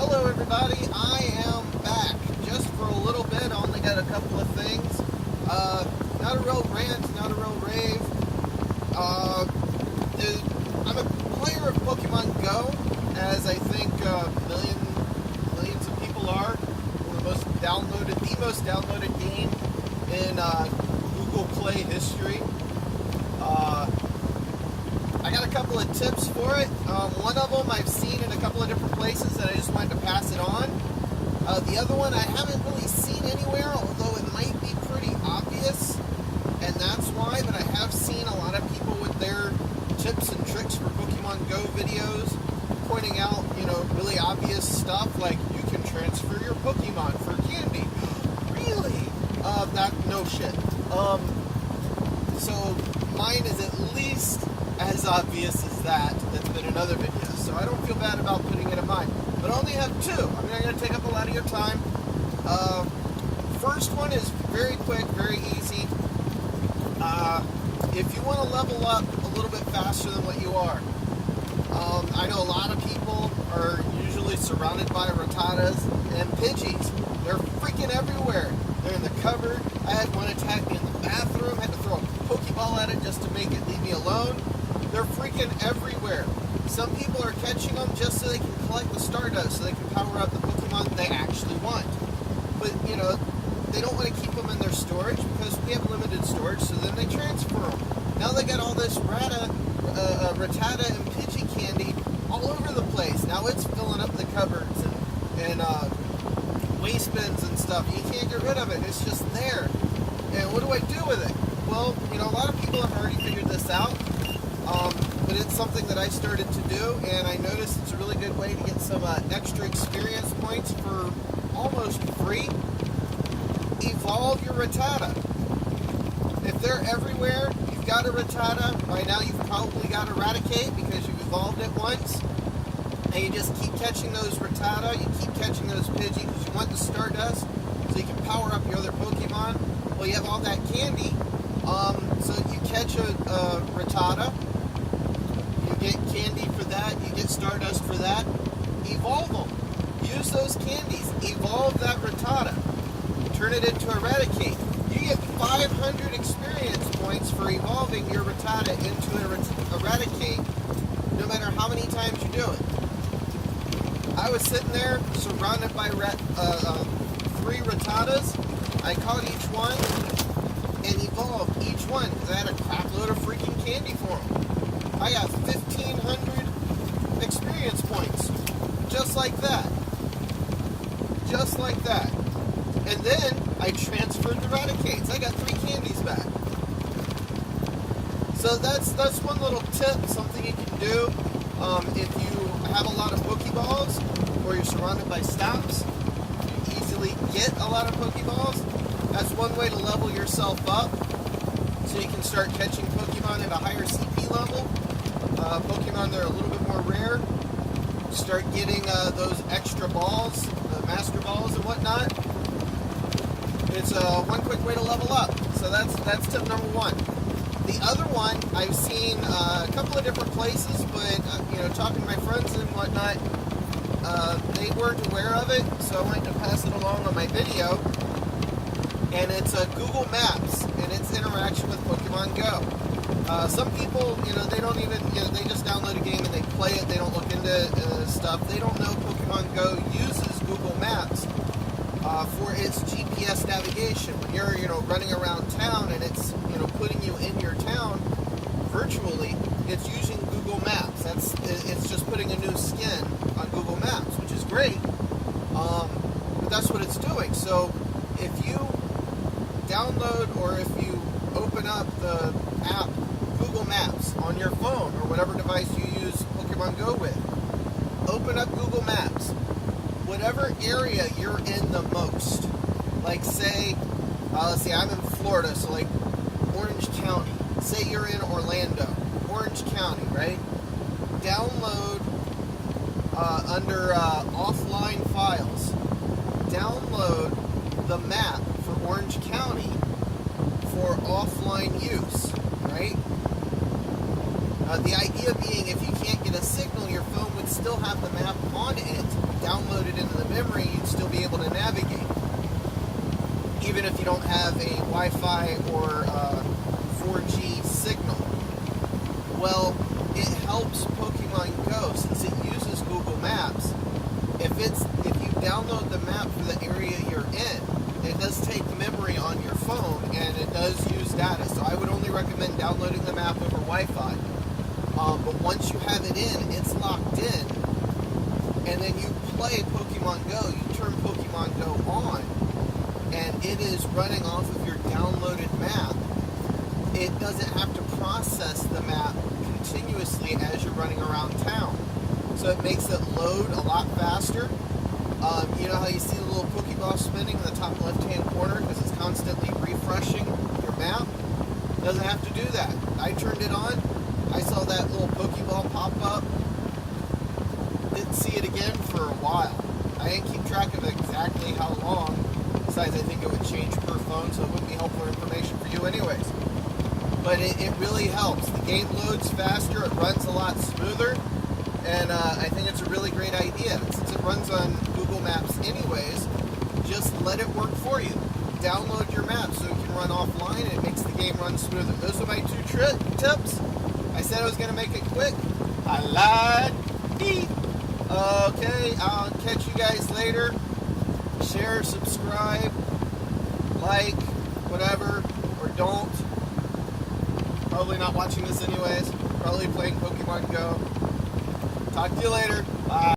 Hello everybody, I am back just for a little bit. I only got a couple of things. Not a real rant, not a real rave. I'm a player of Pokemon Go, as I think millions of people are. The most downloaded game in Google Play history. I got a couple of tips for it. One of them I've seen in a couple of different places and I just wanted to pass it on. The other one I haven't really seen anywhere, although it might be pretty obvious, and that's why, but I have seen a lot of people with their tips and tricks for Pokemon Go videos pointing out, really obvious stuff like you can transfer your Pokemon for candy. Really? No shit. So mine is at least as obvious as that's been in other videos, so I don't feel bad about putting it in mine. But I only have two. I'm not going to take up a lot of your time. First one is very quick, very easy. If you want to level up a little bit faster than what you are, I know a lot of people are usually surrounded by Rattatas and Pidgeys. They're freaking everywhere. They're in the cupboard. I had one attack me in the bathroom. Had to throw a Pokeball at it just to make it leave me alone. They're freaking everywhere. Some people are catching them just so they can collect the Stardust, so they can power up the Pokemon they actually want. But, they don't want to keep them in their storage because we have limited storage, so then they transfer them. Now they got all this Rattata and Pidgey candy all over the place. Now it's filling up the cupboards and waste bins and stuff. You can't get rid of it. It's just there. And what do I do with it? Well, a lot of people have already figured this out. But it's something that I started to do, and I noticed it's a really good way to get some extra experience points for almost free. Evolve your Rattata. If they're everywhere, you've got a Rattata. By now you've probably got Eradicate because you've evolved it once. And you just keep catching those Rattata, you keep catching those Pidgey because you want the Stardust so you can power up your other Pokemon. Well, you have all that candy. So you catch a Rattata, you get candy for that, you get Stardust for that, evolve them. Use those candies, evolve that Rattata, turn it into Eradicate. You get 500 experience points for evolving your Rattata into Eradicate, no matter how many times you do it. I was sitting there surrounded by 3 Rattatas. I caught each one and evolve each one because I had a crap load of freaking candy for them. I got 1,500 experience points just like that. Just like that. And then I transferred the Eradicates. I got 3 candies back. So that's one little tip, something you can do if you have a lot of Pokeballs or you're surrounded by stops. You easily get a lot of Pokeballs. That's one way to level yourself up so you can start catching Pokemon at a higher CP level. Pokemon that are a little bit more rare. Start getting those extra balls, the Master Balls and whatnot. It's one quick way to level up. So that's tip number 1. The other one I've seen a couple of different places, but talking to my friends and whatnot, they weren't aware of it, so I wanted to pass it along on my video. And it's Google Maps and its interaction with Pokemon Go. Some people, they don't even, they just download a game and they play it. They don't look into stuff. They don't know Pokemon Go uses Google Maps for its GPS navigation. When you're, running around town and it's, putting you in your town virtually, it's using Google Maps. It's just putting a new skin on Google Maps, which is great. But that's what it's doing. So if you download or if you open up the app Google Maps on your phone or whatever device you use Pokemon Go with, open up Google Maps. Whatever area you're in the most, like say, let's see, I'm in Florida, so like Orange County. Say you're in Orlando, Orange County, right? Download under offline files, download the map for Orange County for offline use, right? The idea being if you can't get a signal, your phone would still have the map on it, downloaded downloaded into the memory, you'd still be able to navigate, even if you don't have a Wi-Fi or 4G signal. Well, it helps Pokemon Go since it uses Google Maps. If you download the map for the area you're in, it does take memory on your phone and it does use data. So I would only recommend downloading the map over Wi-Fi. But once you have it in, it's locked in, and then you play Pokemon Go. You turn Pokemon Go on, and it is running off of your downloaded map. It doesn't have to process the map continuously as you're running around town. So it makes it load a lot faster. You know how you see the little Pokeball spinning in the top left-hand corner because it's constantly refreshing your map? It doesn't have to do that. I turned it on. I saw that little Pokeball pop up. Didn't see it again for a while. I didn't keep track of exactly how long. Besides, I think it would change per phone, so it wouldn't be helpful information for you anyways. But it really helps. The game loads faster. It runs a lot smoother. And I think it's a really great idea. Since it runs on Google Maps anyways, just let it work for you. Download your map so it can run offline and it makes the game run smoother. Those are my 2 tips. I said I was going to make it quick. I lied. Okay, I'll catch you guys later. Share, subscribe, like, whatever, or don't. Probably not watching this anyways. Probably playing Pokemon Go. Talk to you later. Bye.